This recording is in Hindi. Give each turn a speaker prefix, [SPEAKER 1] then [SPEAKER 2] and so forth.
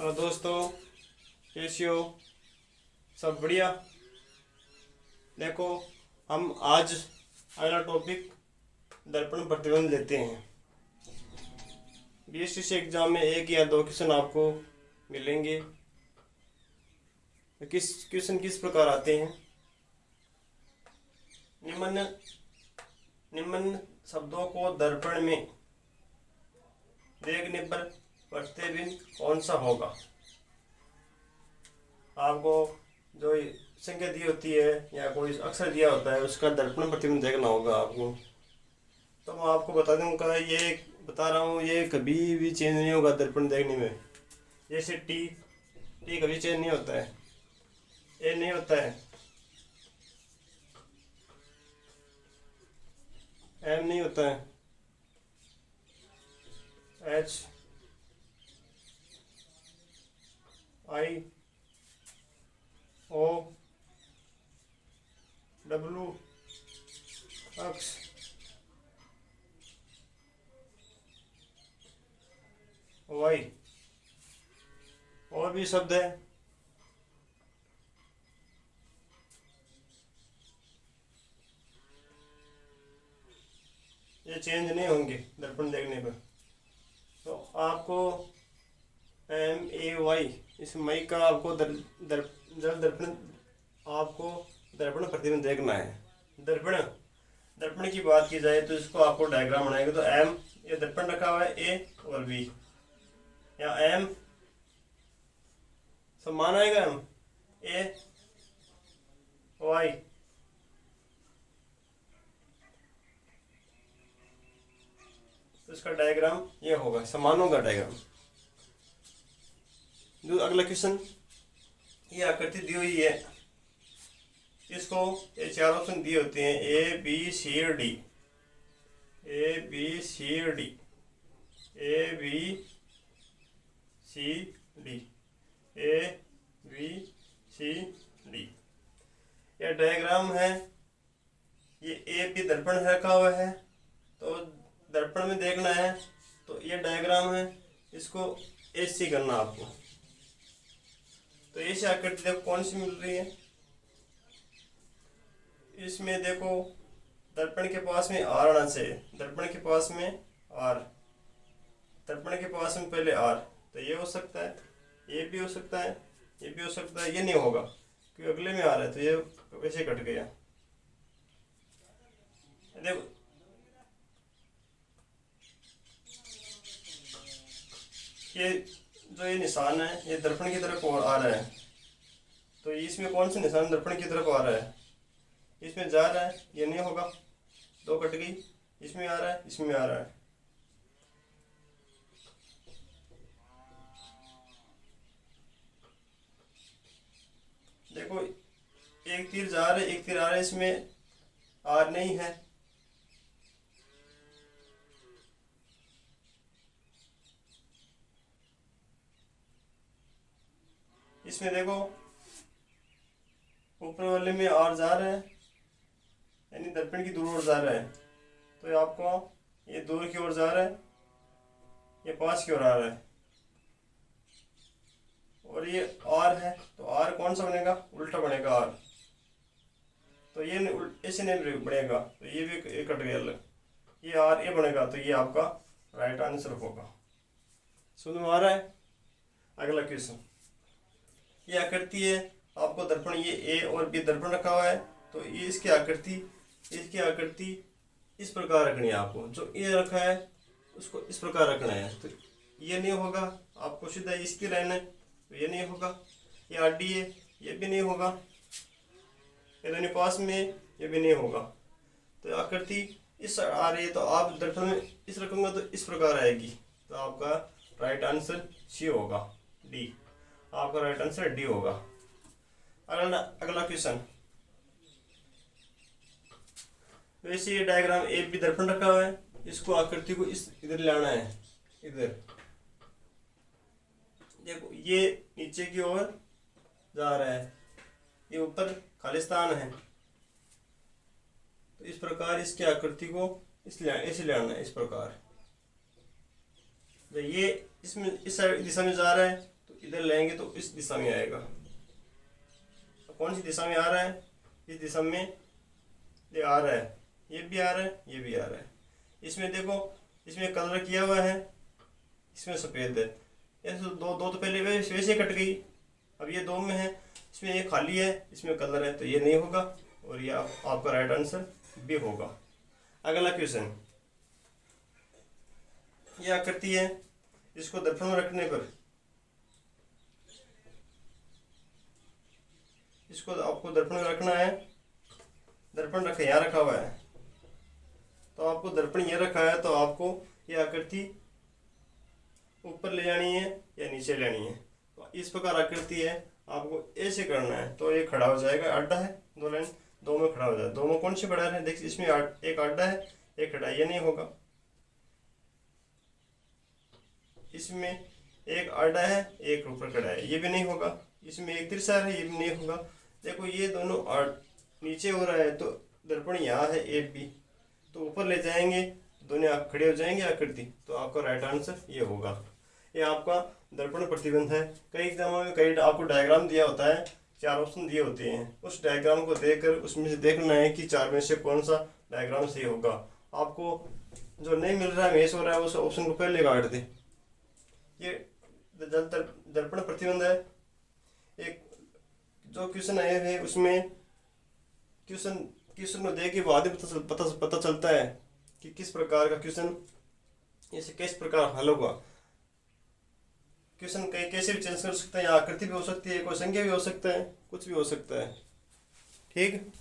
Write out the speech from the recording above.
[SPEAKER 1] हेलो दोस्तों, कैसे हो? सब बढ़िया। देखो, हम आज अगला टॉपिक दर्पण प्रतिबंध लेते हैं। बीएसटीसी एग्जाम में एक या दो क्वेश्चन आपको मिलेंगे। किस प्रकार आते हैं? निम्न निम्न शब्दों को दर्पण में देखने पर प्रतिबिंब कौन सा होगा? आपको जो संख्या दी होती है या कोई अक्षर दिया होता है उसका दर्पण प्रतिबिंब देखना होगा आपको। तो मैं आपको बता दूंगा, ये बता रहा हूँ, ये कभी भी चेंज नहीं होगा दर्पण देखने में। जैसे टी टी कभी चेंज नहीं होता है, ए नहीं होता है, एम नहीं होता है, H I O W X Y और भी शब्द है। ये चेंज नहीं होंगे दर्पण देखने पर। तो आपको MAY इस मई का आपको जल दर्पण आपको दर्पण प्रतिबिंब देखना है। दर्पण की बात की जाए तो इसको आपको डायग्राम बनाएंगे। तो M ये दर्पण रखा हुआ है, A और B, या M समान आएगा, M A Y तो इसका डायग्राम ये होगा, समान होगा डायग्राम। जो अगला क्वेश्चन, ये आकृति दी हुई है, इसको ये चार ऑप्शन दिए होते हैं, A B C D, A B C D, A B C D, A B C D। यह डायग्राम है। ये A भी दर्पण रखा हुआ है, तो दर्पण में देखना है। तो ये डायग्राम है, इसको ऐसे करना आपको। तो ऐसे आकृति देखो कौन सी मिल रही है। इसमें देखो दर्पण के पास में आर आना चाहिए, दर्पण के पास में आर, दर्पण के पास में पहले आर। तो ये हो सकता है, ये भी हो सकता है, ये भी हो सकता है। ये नहीं होगा क्योंकि अगले में आ रहा है, तो ये वैसे कट गया। देखो ये जो ये निशान है, ये दर्पण की तरफ आ रहा है। तो इसमें कौन सा निशान दर्पण की तरफ आ रहा है? इसमें जा रहा है, ये नहीं होगा, दो कट गई। इसमें आ रहा है, इसमें आ रहा है। देखो एक तीर जा रहा है, एक तीर आ रहा है, इसमें आर नहीं है। इसमें देखो ऊपर वाले में आर जा रहा है, यानी दर्पण की दूर ओर जा रहा है। तो आपको ये दूर की ओर जा रहा है, ये पास की ओर आ रहा है, और ये आर है। तो आर कौन सा बनेगा? उल्टा बनेगा आर। तो ये ऐसे नहीं बनेगा, तो ये भी कट गया अलग। ये आर ये बनेगा, तो ये आपका राइट आंसर होगा। समझ में आ रहा है? अगला क्वेश्चन, ये आकृति है, आपको दर्पण ये ए और बी दर्पण रखा हुआ है। तो ये इसकी आकृति इस प्रकार रखनी है आपको। जो ए रखा है उसको इस प्रकार रखना है। तो ये नहीं होगा, आपको सीधा इसकी लाइन है, तो ये नहीं होगा। ये आडी है, ये भी नहीं होगा। ये दोनों पास में, ये भी नहीं होगा। तो आकृति इस आ रही है, तो आप दर्पण में इस रखूंगा तो इस प्रकार आएगी। तो आपका राइट आंसर सी होगा, डी। आपका राइट आंसर डी होगा। अगला क्वेश्चन, वैसे ये डायग्राम ए बी दर्पण रखा हुआ है, इसको आकृति को इस इधर लाना है, इधर। देखो ये नीचे की ओर जा रहा है, ये ऊपर खालिस्तान है। तो इस प्रकार इसकी आकृति को ऐसे लाना है, इस प्रकार। ये इसमें इस दिशा में जा रहा है, तो इधर लेंगे तो इस दिशा में आएगा। तो कौन सी दिशा में आ रहा है? इस दिशा में ये आ रहा है, ये भी आ रहा है, ये भी आ रहा है। इसमें देखो, इसमें कलर किया हुआ है, इसमें सफ़ेद है। ऐसे दो दो तो पहले वैसे कट गई, अब ये दो में है, इसमें ये खाली है, इसमें कलर है, तो ये नहीं होगा और ये आपका राइट आंसर बी होगा। अगला क्वेश्चन, ये आकृति है, इसको दर्पण में रखने पर, इसको आपको दर्पण में रखना है। दर्पण रखे, यहाँ रखा हुआ है, तो आपको दर्पण ये रखा है, तो आपको ये आकृति ऊपर ले जानी है या नीचे लेनी है। तो इस प्रकार आकृति है, आपको ऐसे करना है, तो ये खड़ा हो जाएगा। अड्डा है, दो लाइन, दो में खड़ा हो जाएगा। दो में कौन से खड़ा है? देखिए, इसमें एक अड्डा है, एक खड़ा, ये नहीं होगा। इसमें एक अड्डा है, एक ऊपर खड़ा है, ये भी नहीं होगा। इसमें एक तिरछा है, ये भी नहीं होगा। देखो, ये दोनों नीचे हो रहा है, तो दर्पण यहाँ है ए बी, तो ऊपर ले जाएंगे, दोनों आप खड़े हो जाएंगे आकृति, तो आपका राइट आंसर ये होगा। ये आपका दर्पण प्रतिबंध है। कई एग्जामों में कई आपको डायग्राम दिया होता है, 4 ऑप्शन दिए होते हैं, उस डायग्राम को देखकर उसमें से देखना है कि 4 में से कौन सा डायग्राम सही होगा। आपको जो नहीं मिल रहा है, मिस हो रहा है, उस ऑप्शन को पहले काट दे। ये दर्पण प्रतिबंध है। एक जो क्वेश्चन आए हैं उसमें क्वेश्चन को देख के बाद ही पता चलता है कि किस प्रकार का क्वेश्चन, इसे किस प्रकार हल होगा। क्वेश्चन कैसे भी चेंज कर सकते हैं, आकृति भी हो सकती है, कोई संख्या भी हो सकता है, कुछ भी हो सकता है। ठीक।